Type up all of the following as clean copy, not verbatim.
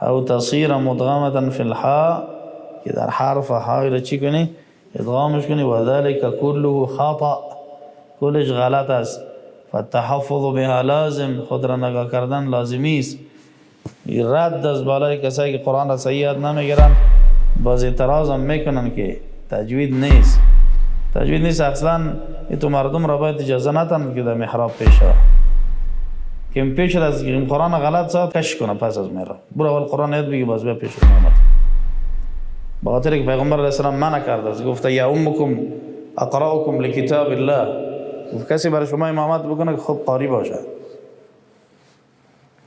او تصیر مدغمة فی الحاء، که در حرف حای را چی کنی؟ ادغامش کنی. و ذلك كله خطأ، کلش غلط است. فالتحفظ بها لازم، خود را نگاه کردن لازمی است. رد از بالای کسایی که قرآن را صحیح یاد نمیگیرن، باز اعتراض هم میکنن که تجوید نیست. تجوید نیست اصلا. تو مردم را باید اجازه ندن که در محراب پیش ها که پیش از قرآن غلط ساعت کش کنه پس از محراب. برو اول قرآن یاد بگی باز بیا پیش امامت. با خاطر که پیغمبر علیه السلام منع کرده است، گفته یا امکم اقرأکم لکتاب الله. گفت کسی برای شما امامت بکنه که خود قاری باشه.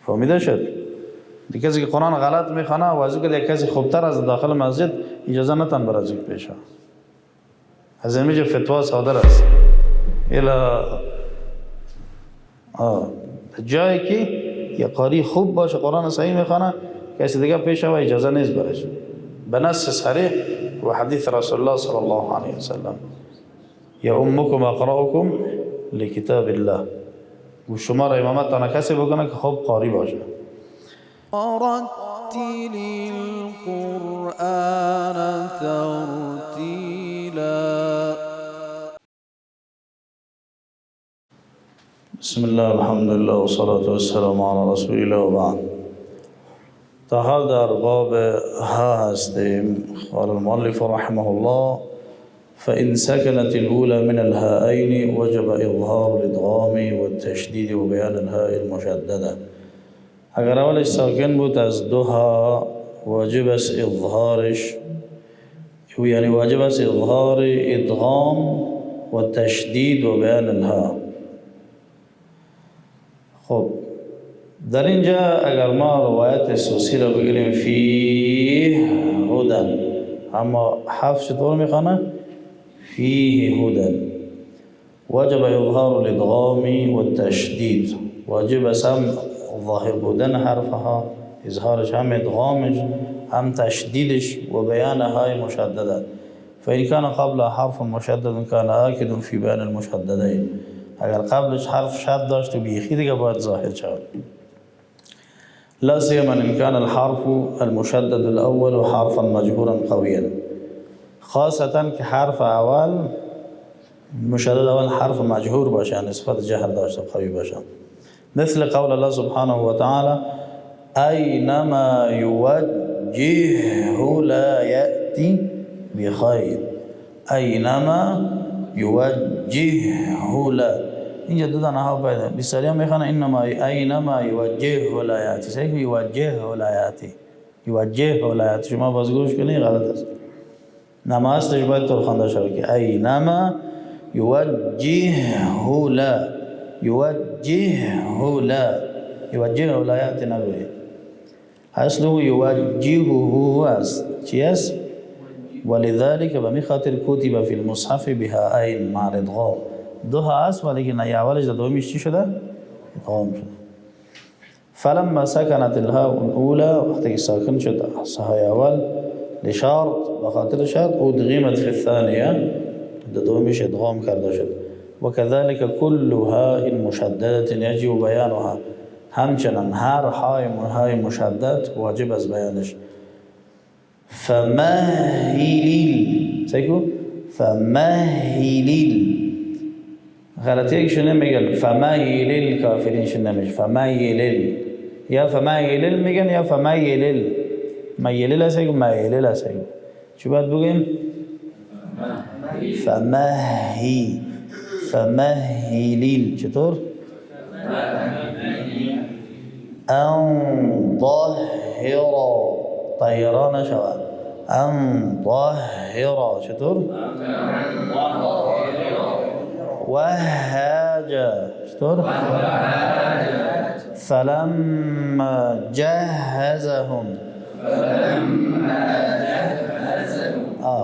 فهمیده شد؟ دیگه کسی که قرآن غلط میخونه و از اینکه کسی خوبتر از داخل مسجد اجازه نتن بر از این پیش ها. از این میجه فتوا صادر است الا جایی که یه قاری خوب باشه قرآن صحیح میخونه، کسی دیگه پیش ها اجازه نیست برش. به نص صریح و حدیث رسول الله صلی الله علیه وسلم یا امکم اقرأکم لکتاب الله. و شما را امامت تانه کسی بکنه که خوب قاری باشه. ورتل القرآن ترتیلا. بسم الله الحمد لله والصلاة والسلام على رسول الله و بعد. تا حال در باب ها هستیم. قال المؤلف رحمه الله فإن سكنت الأولى من الهاءين وجب إظهار الإدغام والتشديد وبيان الهاء المشددة. اگر اولش ساکن بود از دو ها واجب است اظهارش، یعنی واجب است اظهار ادغام و تشدید و بیان الها. خب در اینجا اگر ما روایت سوسی را بگیریم فیه هدن، اما حفظ چطور میخوانه؟ فیه هدن. واجب اظهار الادغام و تشدید، واجب است هم ظاهر بودن حرفها، اظهارش هم ادغامش هم تشدیدش و بیان های مشدده. فإن كان قبل حرف مشدد كان آكد في بيان المشددين. اگر قبلش حرف شد داشت و بیخی دیگه باید ظاهر شود. لا سيما ان كان الحرف المشدد الاول حرفا مجهورا قويا، خاصتا که حرف اول مشدد اول حرف مجهور باشه، نسبت جهر داشته قوی باشه. مثل قول الله سبحانه وتعالى أينما يوجهه لا يأتي بخير. أينما يوجهه لا، اینجا دو دانه ها پیدا. بسیاری هم میخوانه انما أينما يوجهه لا يأتي. صحیح يوجهه لا يأتي، يوجهه لا يأتي. شما باز گوش کنی غلط است. نمازش باید طور خوانده شود که أينما يوجهه لا، يوجهه لا، يوجهه لا يأتي نبوي. اصله يوجهه است چی است؟ ولذلك بمی خاطر کتب فی المصحف بها این مع الادغام. دو ها است ولی که نه اولش دومیش چی شده؟ ادغام شده. فلما سكنت الهاء الاولى، وقتی که ساکن شد های اول لشرط، بخاطر شرط ادغمت في الثانيه، دومیش ادغام کرده شد. وكذلك كل هاء مشددة يجب بيانها. همچنان هر های مشدد واجب از بیانش. فمهلل، سیکو فمهلل. غلطی ایشو نمیگن فمهلل، کافرین شو نمیگن فمهلل. یا فمهلل میگن یا فمهلل. مهلل هست یا مهلل هست. چی باید بگیم؟ فمهی، فمهلل. چطور؟ ان طهرا، طهرا نشود. ان طهرا. چطور؟ وهاج. چطور؟ فلما جهزهم،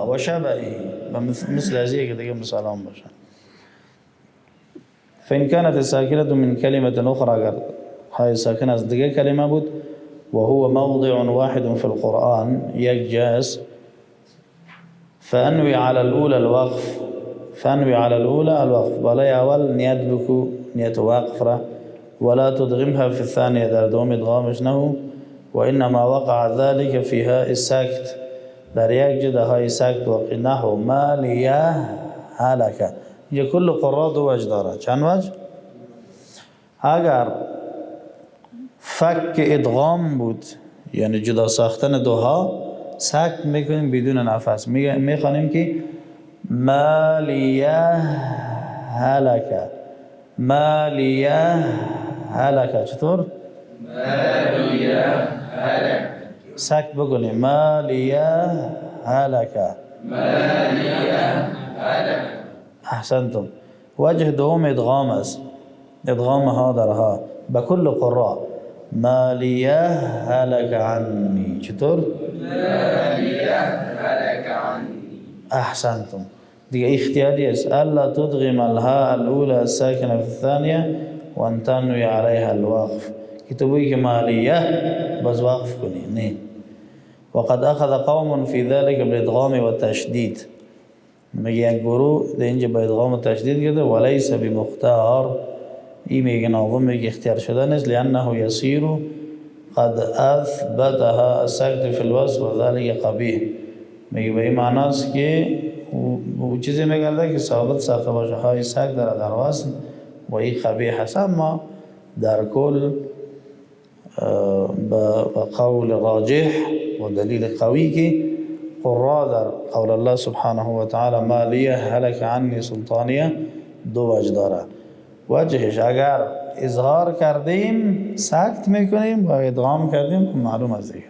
وشبهه، مثل هذه كده مثالهم باشن. فإن كانت الساكنة من كلمة أخرى، اگر هاي ساكنة از دیگه کلمه بود، وهو موضع واحد في القرآن، یک جاز، فأنوي على الأولى الوقف، فأنوي على الأولى الوقف، بالای اول نیت بکو، نیت وقف را، ولا تدغمها في الثانية، در دوم ادغامش نهو، و انما وقع ذلك في هاء الساکت، در یک جد های ساکت واقع. نحو ما لیهلک. اینجا کل قرآن دو وجه داره. چند وجه؟ اگر فک ادغام بود یعنی جدا ساختن دوها، سکت میکنیم بدون نفس، میخوانیم که ما لیهلک، ما لیهلک. چطور؟ ما لیهلک. سکت بکنیم ما لیهلک، ما لیهلک. احسنتم. وجه دوم ادغام است، ادغام ها در ها بكل قراء. ما لیهلک عنی. چطور؟ ما لیهلک عنی. احسنتم. دیگه اختیاری است. الا تدغم الهاء الاولى الساکنه في الثانيه وان تنوي عليها الوقف. که تو بگی که ما لیه بس وقف کنی. نه. وقد اخذ قوم في ذلك بالادغام والتشديد. میگه یک گروه در اینجا با ادغام و تشدید کرده. وليس بمختار. این میگه ناظم میگه اختیار شده نیست. لانه يصير قد اثبتها السکت في الوصف وذلك قبیح. میگه به این معناست که او چیزی میگرده که ثابت ساخته باشه های سکت در وصف و این قبیح هست. اما در کل با قول راجح و دلیل قوی که قرآن در قول الله سبحانه و تعالی ما لیهلک عنی سلطانیه دو وجه داره. وجهش اگر اظهار کردیم سکت میکنیم و ادغام کردیم معلوم است دیگه.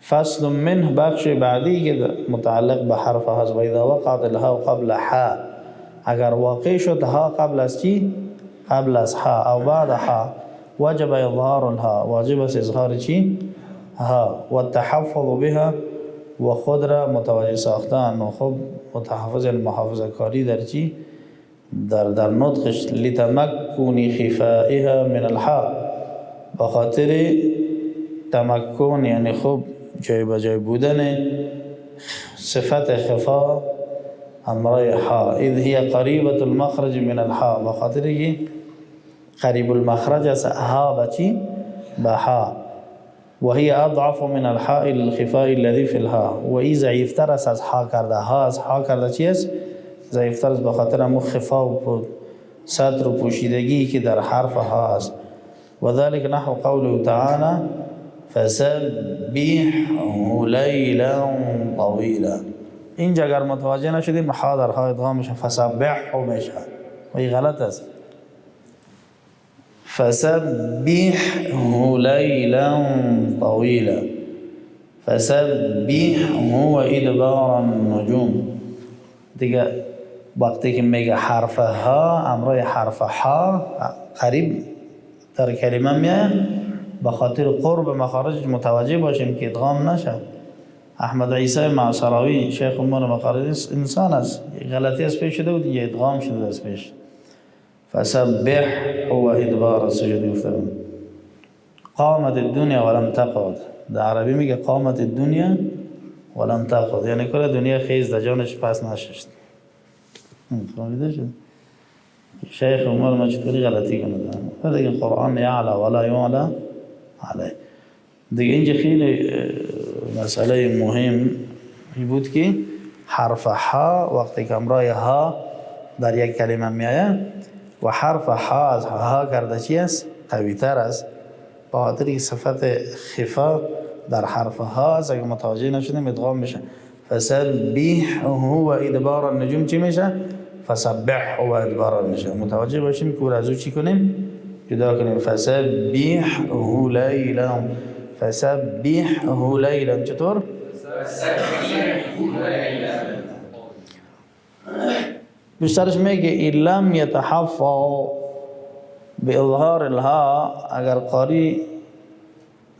فصل منه بخش بعدی که متعلق به حرف هست. و اذا وقعت الها قبل ح، اگر واقع شد ها قبل از چی؟ قبل از ها او بعد ها، وجب اظهار الها، واجب است اظهار چی؟ ها. و التحفظ بها، و خود را متوجه ساختن و خود متحفظ المحافظه کاری در چی؟ در نطقش. لتمکن خفائها من الحا، بخاطر تمکن یعنی خوب جای بجای بودن صفت خفا امرای حا. اذ هي قریبة المخرج من الحا، بخاطر که قریب المخرج از ها بچی به ها. و هي اضعف من الحاء الخفاء الذي في الها، و ای ضعیفتر است از ها کرده. ها از ها کرده چی است؟ ضعیفتر است بخاطر همون خفا و ستر و پوشیدگی که در حرف ها است. و ذلك نحو قوله تعالی فسبحه لیلا طویلا. اینجا اگر متوجه نشدیم ها در ها ادغام میشه، فسبحه میشه و این غلط است. فسبحه لیلا طویلا، فسبحه و ادبار النجوم. دیگه وقتی که میگه حرف ها امرای حرف ها قریب در کلمه میاد، به خاطر قرب مخارج متوجه باشیم که ادغام نشه. احمد عیسی معصراوی شیخ امور مخارج انسان است، غلطی از پیش شده بود یه ادغام شده از پیش. فسبح و ادبار السجود گفتم. قامت الدنیا ولم تقعد، در عربی میگه قامت الدنیا ولم تقعد، یعنی کل دنیا خیز در جانش پس نشست. فهمیده شد؟ شیخ عمر ما چطوری غلطی کنه؟ ولی قرآن یعلا ولا یعلا علیه. دیگه اینجا خیلی مسئله مهم بود که حرف ها وقتی که امرای ها در یک کلمه میآید و حرف ها از ها کرده چی است؟ قوی تر است. به خاطر که صفت خفا در حرف ها است، اگه متوجه نشدیم ادغام میشه. فسبحه و ادبار النجوم چی میشه؟ فسبح و ادبار میشه. متوجه باشیم که از او چی کنیم؟ جدا کنیم. فسبحه لیلا، فسبحه لیلا. چطور؟ فسبحه لیلا. بیشترش میگه این لم یتحفظ باظهار الها، اگر قاری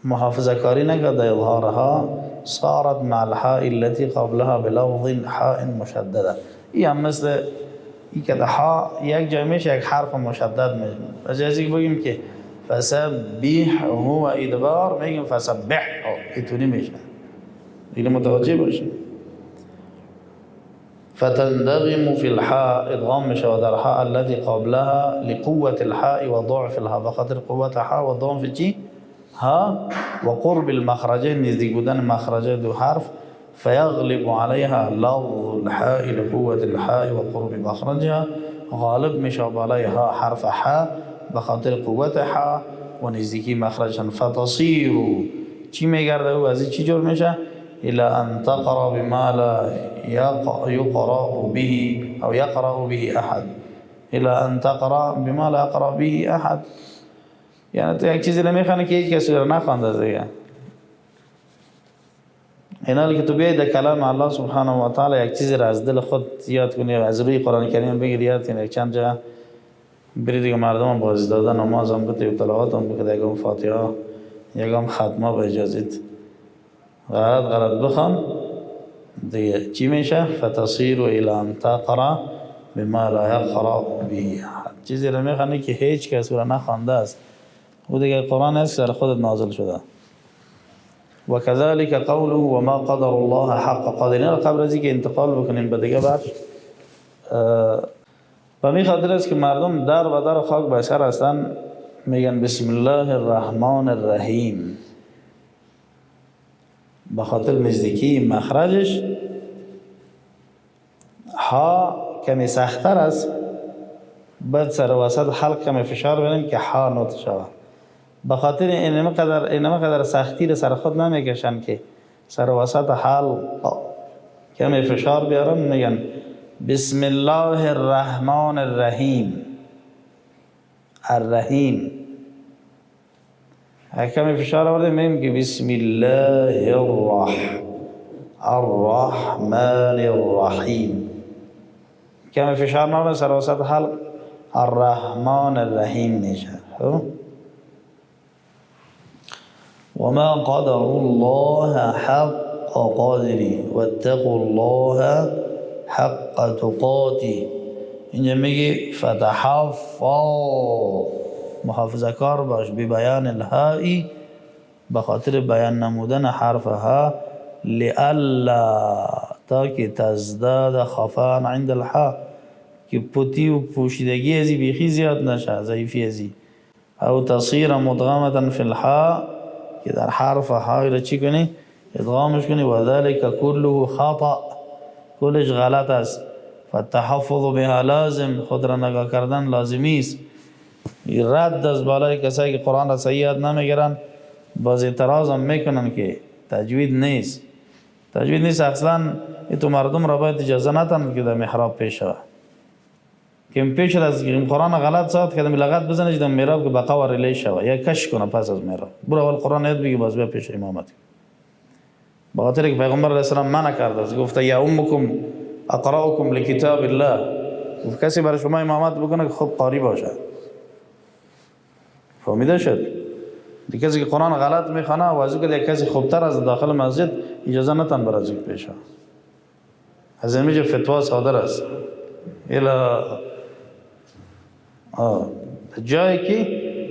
محافظه کاری نکرده اظهارها، صارت مع الحاء التي قبلها بلفظ حاء مشدده. این هم مثل این که ها یک جای میشه یک حرف مشدد میشه. از جایی که بگیم که فسبح و ادبار میگیم فسبح، اینطوری میشه. اینو متوجه باشیم. فتندغم في الحاء، ادغام میشه و در حاء التي قبلها لقوة الحاء و ضعف الحاء، بخاطر قوت حاء و ضعف چی؟ ها و قرب المخرجين نزدیک بودن مخرج دو حرف فيغلب عليها لفظ الحاء لقوة الحاء وقرب مخرجها غالب میشه بالایها حرف حاء بخاطر قوت حاء و نزدیکی مخرجها فتصیر چی میگرده او از چی جور میشه الى ان تقرا بما لا يقرا به او يقرا به احد الى ان تقرا بما لا يقرا به احد یعنی تو یک چیزی نمیخوانی که هیچ کسی رو نخوانده دیگه اینالی که تو بیاید در کلام الله سبحانه و تعالی یک چیزی را از دل خود یاد کنی از روی قرآن کریم بگیری یاد کنی چند جا بری دیگه مردم بازی دادن نماز هم بتی و تلاوات هم بکده یکم فاتحه یکم ختمه به اجازت غلط بخوان دیگه چی میشه فتصیر الى ان تقرا بما لا يقرا به احد چیزی را میخوانی که هیچ کس را نخوانده است و دیگه قرآن است سر خودت نازل شده وكذلك قوله وما قدر الله حق قدره قبل از اینکه انتقال بکنیم به دیگه بخش و می خاطر است که مردم در و در خاک به سر هستن میگن بسم الله الرحمن الرحیم به خاطر نزدیکی مخرجش ها کمی سخت‌تر است بعد سر وسط حلق کمی فشار بدیم که ها نوت شود به خاطر اینما قدر سختی رو سر خود نمیکشن که سر وسط حلق کمی فشار بیارن میگن بسم الله الرحمن الرحیم الرحیم کمی فشار آورده میگیم که بسم الله الرحمن الرحیم کمی فشار نورده سر وسط حلق الرحمن الرحیم میشه وما قدر الله حق قدره واتقوا الله حق تقاته اینجا میگه فتحفظ محافظه کار باش ببیان الهائی بخاطر بیان نمودن حرفها لئلا تاکه تزداد خفان عند الحا که پوتی و پوشیدگی ازی بیخی زیاد نشه ضعیفی ازی او تصیر مدغمتا فی الحا که در حرف های را چی کنی ادغامش کنی و ذلك كله خطأ کلش غلط است فالتحفظ بها لازم خود را نگاه کردن لازمی است رد از بالای کسایی که قرآن را صحیح یاد نمیگیرن باز اعتراض هم میکنن که تجوید نیست اصلا تو مردم را باید اجازه ندن که در محراب پیش شود که پیش از قرآن غلط ساعت که لغت بزنه در محراب که بقا و ریلی شود یا کش کنه پس از محراب برو اول قرآن یاد بگی باز بیا پیش امامت به خاطر که پیغمبر علیه السلام منع کرده گفته یا امکم اقرأکم لکتاب الله گفت کسی برای شما امامت بکنه که خوب قاری باشه فهمیده شد دیگه کسی که قرآن غلط میخونه و از اینکه کسی خوبتر از داخل مسجد اجازه نتن بر از این پیشه از این میجه فتوا صادر است الا جایی که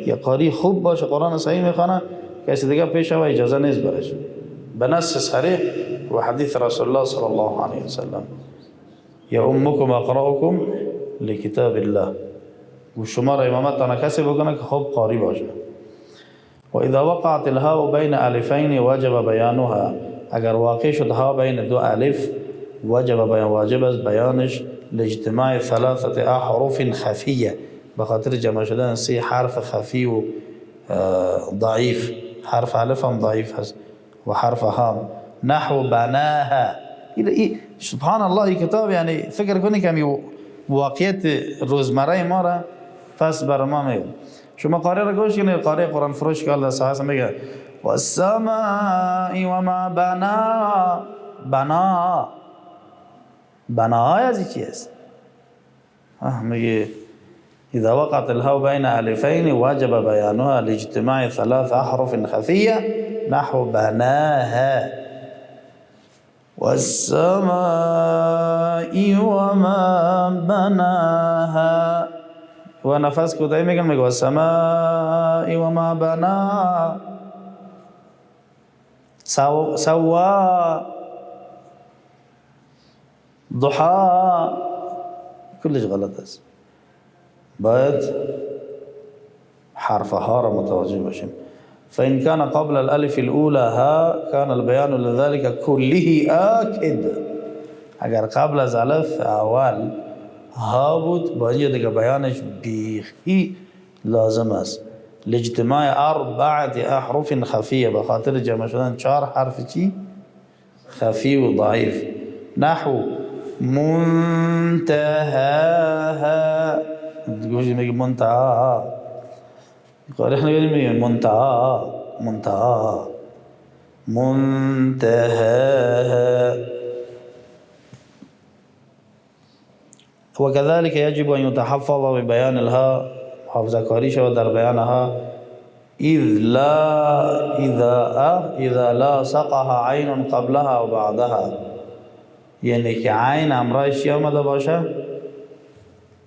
یه قاری خوب باشه قرآن صحیح میخونه کسی دیگه پیشه و اجازه نیست برش به نص صریح و حدیث رسول الله صلی الله علیه وسلم یا امکم اقرأکم لکتاب الله و شما را امامت تانه کسی بکنه که خوب قاری باشه و اذا وقعت الهاء بین الفین وجب بیانها اگر واقع شد ها بین دو الف واجب از بیانش لاجتماع ثلاثه احرف خفیه بخاطر جمع شدن سی حرف خفی و ضعیف حرف الف هم ضعیف هست و حرف هام نحو بناها سبحان الله این کتاب یعنی فکر کنی که واقعیت روزمره ما را پس بر ما میگه شما قاری را گوش کنید قاری قرآن فروش که الله صحیح میگه والسماء وما بنا از چی است میگه اذا وقعت الهاء بين الفين وجب بيانها لاجتماع ثلاث احرف خفيه نحو بناها والسماء وما بناها ونفس كده میگم والسماء وما بناها سوا ضحى كلش غلط است باید حرفها را متوجه باشیم فإن كان قبل الألف الأولى ها كان البيان لذلك كله آكد. اگر قبل از الف اول ها بود باید دیگه بیانش بیخی لازم است. لاجتماع اربعه احرف خفیه، به خاطر جمع شدن 4 حرف چی؟ خفی و ضعیف. نحو منتهاها، گوشی میگه منتهاها، قاری احنا میگه منتهاها منتهاها منتهاها. وكذلك يجب أن يتحفظ ببيان الهاء، حافظه کاری شود در بیانها. إذا لاصقها عين قبلها و بعدها، یعنی که عین امرایش چی آمده باشه؟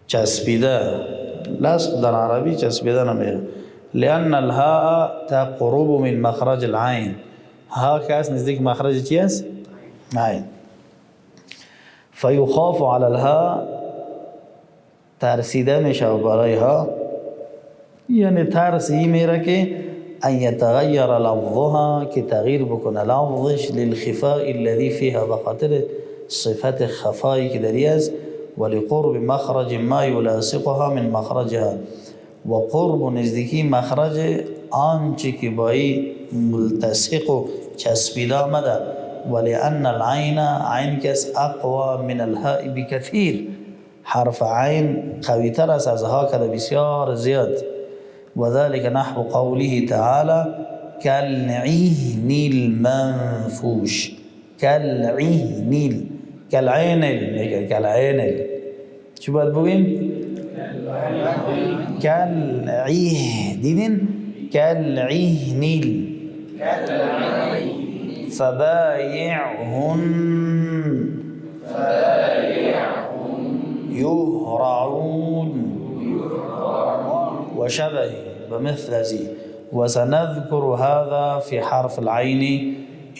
چسبیده. لصق در عربی چسبیده نمیگه. لأن الهاء تقرب من مخرج العين، ها که است نزدیک مخرج چی است؟ عین. فيخاف على الهاء، ترسیده میشه برای ها، یعنی ترس این میره که ان یتغیر لفظها، که تغییر بکنه لفظش، للخفاء الذي فيها، بخاطر صفت خفایی که داری است، ولقرب مخرج ما یلاصقها من مخرجها، و قرب نزدیکی مخرج آنچه که بایی ملتصق و چسبیده آمده. ولأن العین، عین کس اقوى من الهاء بكثير، حرف عین قوی تر است از ها کده بسیار زیاد. وذلك نحو قوله تعالى كالعهن المنفوش. كالعهن، كالعين، كالعين، شو باید بگیم؟ كالعه، دیدین؟ كالعهن فبايعهن يهرعون وشبه بمثل ذي. وسنذكر هذا في حرف العين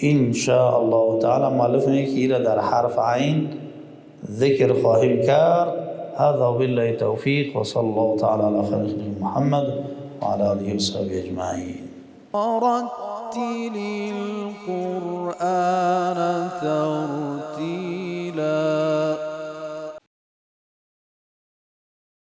إن شاء الله تعالى. مؤلف میگه در حرف عین ذکر خواهیم کرد. هذا بالله توفيق، وصلى الله تعالى على خير خلق محمد وعلى آله وصحبه أجمعين. ورتل القرآن ترتيلا.